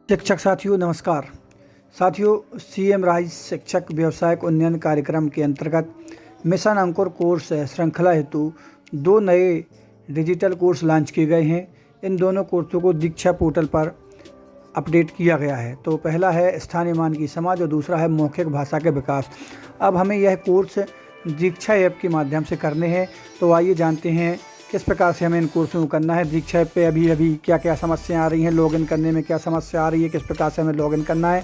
शिक्षक साथियों नमस्कार। साथियों, सीएम राइज शिक्षक व्यवसायिक उन्नयन कार्यक्रम के अंतर्गत मिशन अंकुर कोर्स श्रृंखला हेतु 2 नए डिजिटल कोर्स लॉन्च किए गए हैं। इन दोनों कोर्सों को दीक्षा पोर्टल पर अपडेट किया गया है। तो पहला है स्थानीय मानकी समाज और दूसरा है मौखिक भाषा के विकास। अब हमें यह कोर्स दीक्षा ऐप के माध्यम से करने हैं। तो आइए जानते हैं किस प्रकार से हमें इन कोर्सों को करना है। दीक्षा ऐप पे अभी क्या क्या समस्याएं आ रही हैं, लॉगिन करने में क्या समस्या आ रही है, किस प्रकार से हमें लॉगिन करना है,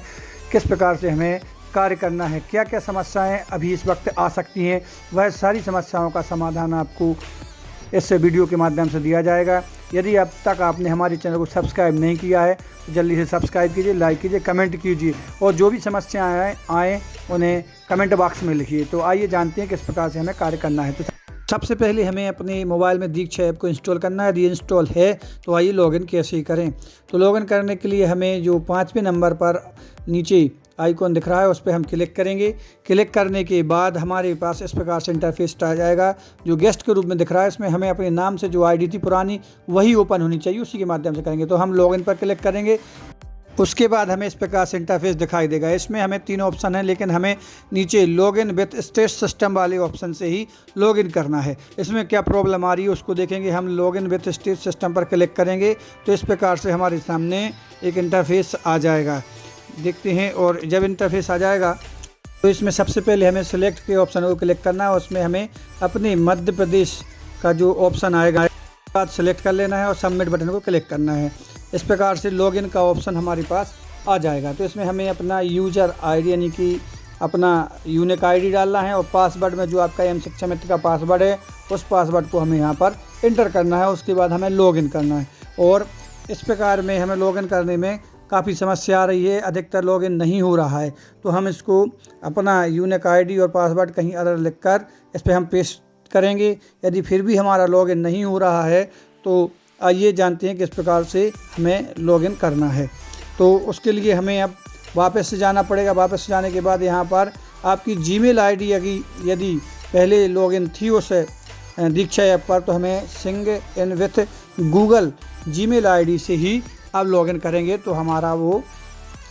किस प्रकार से हमें कार्य करना है, क्या क्या समस्याएं अभी इस वक्त आ सकती हैं, वह सारी समस्याओं का समाधान आपको इस वीडियो के माध्यम से दिया जाएगा। यदि अब तक आपने हमारे चैनल को सब्सक्राइब नहीं किया है तो जल्दी से सब्सक्राइब कीजिए, लाइक कीजिए, कमेंट कीजिए और जो भी समस्याएं आएँ उन्हें कमेंट बॉक्स में लिखिए। तो आइए जानते हैं किस प्रकार से हमें कार्य करना है। तो सबसे पहले हमें अपने मोबाइल में दीक्षा ऐप को इंस्टॉल करना है। यदि इंस्टॉल है तो आइए लॉगिन कैसे ही करें। तो लॉगिन करने के लिए हमें जो 5वें नंबर पर नीचे आइकॉन दिख रहा है उस पर हम क्लिक करेंगे। क्लिक करने के बाद हमारे पास इस प्रकार से इंटरफेस आ जाएगा जो गेस्ट के रूप में दिख रहा है। इसमें हमें अपने नाम से जो आईडी थी पुरानी वही ओपन होनी चाहिए, उसी के माध्यम से करेंगे। तो हम लॉगिन पर क्लिक करेंगे। उसके बाद हमें इस प्रकार से इंटरफेस दिखाई देगा। इसमें हमें 3 ऑप्शन है, लेकिन हमें नीचे लॉगिन विथ स्टेट सिस्टम वाले ऑप्शन से ही लॉगिन करना है। इसमें क्या प्रॉब्लम आ रही है उसको देखेंगे। हम लॉगिन विथ स्टेट सिस्टम पर क्लिक करेंगे तो इस प्रकार से हमारे सामने एक इंटरफेस आ जाएगा, देखते हैं। और जब इंटरफेस आ जाएगा तो इसमें सबसे पहले हमें सिलेक्ट के ऑप्शन को क्लिक करना है। उसमें हमें अपने मध्य प्रदेश का जो ऑप्शन आएगा बाद सेलेक्ट कर लेना है और सबमिट बटन को क्लिक करना है। इस प्रकार से लॉगिन का ऑप्शन हमारे पास आ जाएगा। तो इसमें हमें अपना यूज़र आईडी यानी कि अपना यूनिक आईडी डालना है और पासवर्ड में जो आपका एम शिक्षा मित्र का पासवर्ड है उस पासवर्ड को हमें यहाँ पर इंटर करना है। उसके बाद हमें लॉगिन करना है। और इस प्रकार में हमें लॉगिन करने में काफ़ी समस्या आ रही है, अधिकतर लॉगिन नहीं हो रहा है। तो हम इसको अपना यूनिक आईडी और पासवर्ड कहीं अलग लिखकर इस पर हम पेस्ट करेंगे। यदि फिर भी हमारा लॉगिन नहीं हो रहा है तो आइए जानते हैं किस प्रकार से हमें लॉगिन करना है। तो उसके लिए हमें अब वापस से जाना पड़ेगा। वापस से जाने के बाद यहाँ पर आपकी जीमेल आईडी यदि पहले लॉगिन थी उस दीक्षा ऐप पर तो हमें सिंग in with Google Gmail ID से ही अब लॉगिन करेंगे तो हमारा वो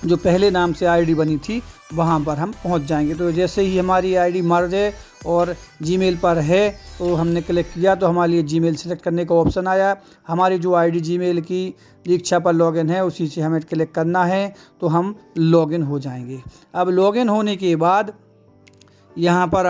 जो पहले नाम से आईडी बनी थी वहाँ पर हम पहुँच जाएंगे। तो जैसे ही हमारी आईडी मर्ज है और जीमेल पर है तो हमने क्लिक किया तो हमारे लिए जीमेल सेलेक्ट करने का ऑप्शन आया। हमारी जो आईडी जीमेल की दीक्षा पर लॉगिन है उसी से हमें क्लिक करना है तो हम लॉगिन हो जाएंगे। अब लॉगिन होने के बाद यहाँ पर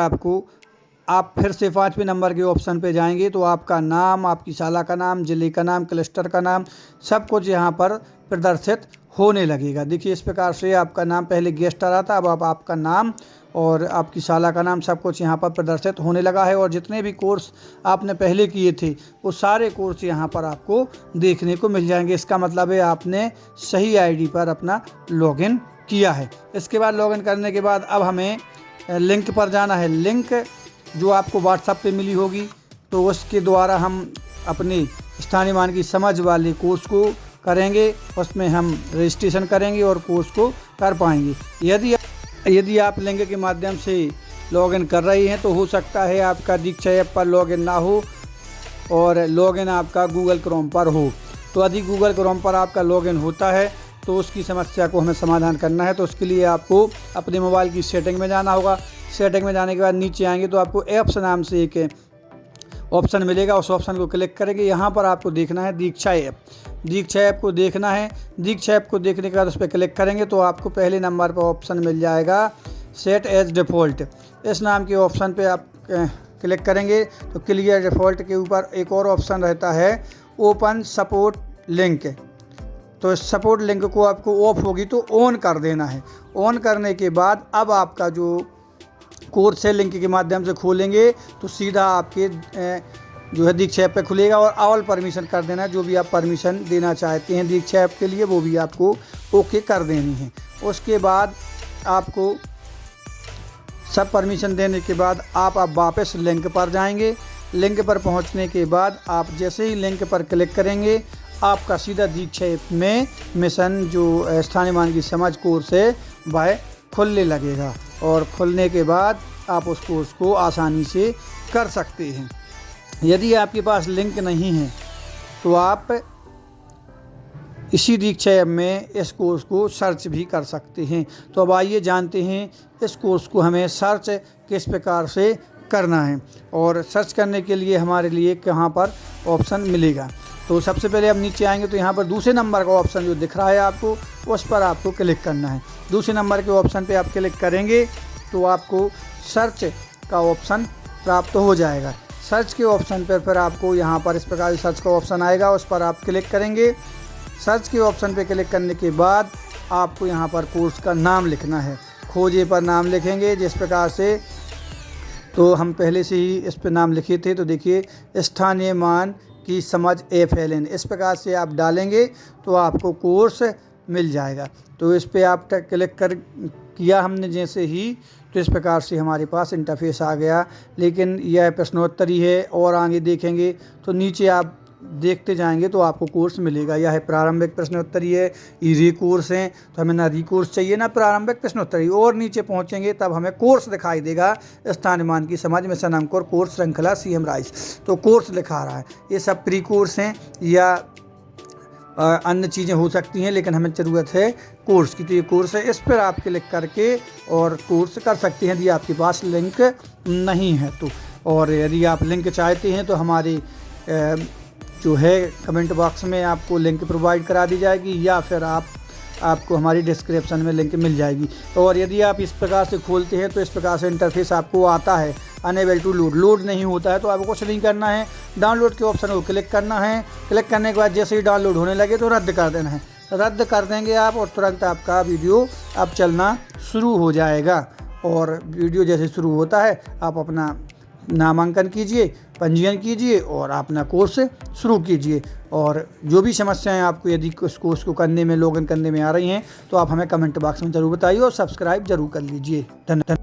आप फिर से 5वें नंबर के ऑप्शन पे जाएंगे तो आपका नाम, आपकी शाला का नाम, जिले का नाम, क्लस्टर का नाम सब कुछ यहाँ पर प्रदर्शित होने लगेगा। देखिए इस प्रकार से आपका नाम पहले गेस्ट आ रहा था, अब आपका नाम और आपकी शाला का नाम सब कुछ यहाँ पर प्रदर्शित होने लगा है। और जितने भी कोर्स आपने पहले किए थे वो सारे कोर्स यहाँ पर आपको देखने को मिल जाएंगे। इसका मतलब है आपने सही आईडी पर अपना लॉगिन किया है। इसके बाद लॉगिन करने के बाद अब हमें लिंक पर जाना है। लिंक जो आपको व्हाट्सएप पे मिली होगी तो उसके द्वारा हम अपने स्थानीय मानकी समझ वाले कोर्स को करेंगे। उसमें हम रजिस्ट्रेशन करेंगे और कोर्स को कर पाएंगे। यदि आप लिंक के माध्यम से लॉगिन कर रही हैं तो हो सकता है आपका दीक्षा ऐप पर लॉगिन ना हो और लॉगिन आपका गूगल क्रोम पर हो। तो यदि गूगल क्रोम पर आपका लॉगिन होता है तो उसकी समस्या को हमें समाधान करना है। तो उसके लिए आपको अपने मोबाइल की सेटिंग में जाना होगा। सेटिंग में जाने के बाद नीचे आएंगे तो आपको ऐप्स नाम से एक ऑप्शन मिलेगा, उस ऑप्शन को क्लिक करेंगे। यहाँ पर आपको देखना है दीक्षा ऐप। दीक्षा ऐप को देखना है। दीक्षा ऐप को देखने के बाद उस पर क्लिक करेंगे तो आपको पहले नंबर पर ऑप्शन मिल जाएगा सेट एज डिफ़ॉल्ट। इस नाम के ऑप्शन पे आप क्लिक करेंगे तो क्लियर डिफ़ॉल्ट के ऊपर एक और ऑप्शन रहता है ओपन सपोर्ट लिंक। तो सपोर्ट लिंक को आपको ऑफ होगी तो ऑन कर देना है। ऑन करने के बाद अब आपका जो कोर्स है लिंक के माध्यम से खोलेंगे तो सीधा आपके जो है दीक्षा ऐप पे खुलेगा और ऑल परमिशन कर देना है। जो भी आप परमिशन देना चाहते हैं दीक्षा ऐप के लिए वो भी आपको ओके कर देनी है। उसके बाद आपको सब परमिशन देने के बाद आप वापस लिंक पर जाएंगे। लिंक पर पहुंचने के बाद आप जैसे ही लिंक पर क्लिक करेंगे आपका सीधा दीक्षा ऐप में मिशन जो स्थानीय मानकी समाज कोर्स है वह खुलने लगेगा। और खुलने के बाद आप उस कोर्स को आसानी से कर सकते हैं। यदि आपके पास लिंक नहीं है तो आप इसी दीक्षा ऐप में इस कोर्स को सर्च भी कर सकते हैं। तो अब आइए जानते हैं इस कोर्स को हमें सर्च किस प्रकार से करना है और सर्च करने के लिए हमारे लिए कहाँ पर ऑप्शन मिलेगा। तो सबसे पहले हम नीचे आएंगे तो यहाँ पर दूसरे नंबर का ऑप्शन जो दिख रहा है आपको, उस पर आपको क्लिक करना है। दूसरे नंबर के ऑप्शन पे आप क्लिक करेंगे तो आपको सर्च का ऑप्शन प्राप्त हो जाएगा। सर्च के ऑप्शन पर फिर आपको यहाँ पर इस प्रकार सर्च का ऑप्शन आएगा, उस पर आप क्लिक करेंगे। सर्च के ऑप्शन पे क्लिक करने के बाद आपको यहाँ पर कोर्स का नाम लिखना है। खोजे पर नाम लिखेंगे जिस प्रकार से, तो हम पहले से ही इस पे नाम लिखे थे। तो देखिए, स्थानीय मान की समझ FLN, इस प्रकार से आप डालेंगे तो आपको कोर्स मिल जाएगा। तो इस पे आप क्लिक कर किया हमने जैसे ही, तो इस प्रकार से हमारे पास इंटरफेस आ गया। लेकिन यह प्रश्नोत्तरी है और आगे देखेंगे तो नीचे आप देखते जाएंगे तो आपको कोर्स मिलेगा। यह है प्रारंभिक प्रश्नोत्तरी है, ये री कोर्स हैं, तो हमें ना री कोर्स चाहिए ना प्रारंभिक प्रश्नोत्तरी। और नीचे पहुंचेंगे तब हमें कोर्स दिखाई देगा, स्थानीय मान की समझ मिशन अंकुर कोर्स श्रृंखला CM राइस। तो कोर्स लिखा रहा है। ये सब प्री कोर्स हैं या अन्य चीज़ें हो सकती हैं, लेकिन हमें ज़रूरत है कोर्स की। तो ये कोर्स है, इस पर आप क्लिक करके और कोर्स कर सकते हैं यदि आपके पास लिंक नहीं है तो। और यदि आप लिंक चाहते हैं तो हमारे जो है कमेंट बॉक्स में आपको लिंक प्रोवाइड करा दी जाएगी, या फिर आपको हमारी डिस्क्रिप्शन में लिंक मिल जाएगी। और यदि आप इस प्रकार से खोलते हैं तो इस प्रकार से इंटरफेस आपको आता है, अनेबल टू लोड नहीं होता है। तो आपको कुछ नहीं करना है, डाउनलोड के ऑप्शन को क्लिक करना है। क्लिक करने के बाद जैसे ही डाउनलोड होने लगे तो रद्द कर देना है। रद्द कर देंगे आप और तुरंत आपका वीडियो अब चलना शुरू हो जाएगा। और वीडियो जैसे शुरू होता है आप अपना नामांकन कीजिए, पंजीयन कीजिए और अपना कोर्स शुरू कीजिए। और जो भी समस्याएं आपको यदि उस कोर्स को करने में, लॉगिन करने में आ रही हैं तो आप हमें कमेंट बॉक्स में ज़रूर बताइए और सब्सक्राइब ज़रूर कर लीजिए। धन्यवाद।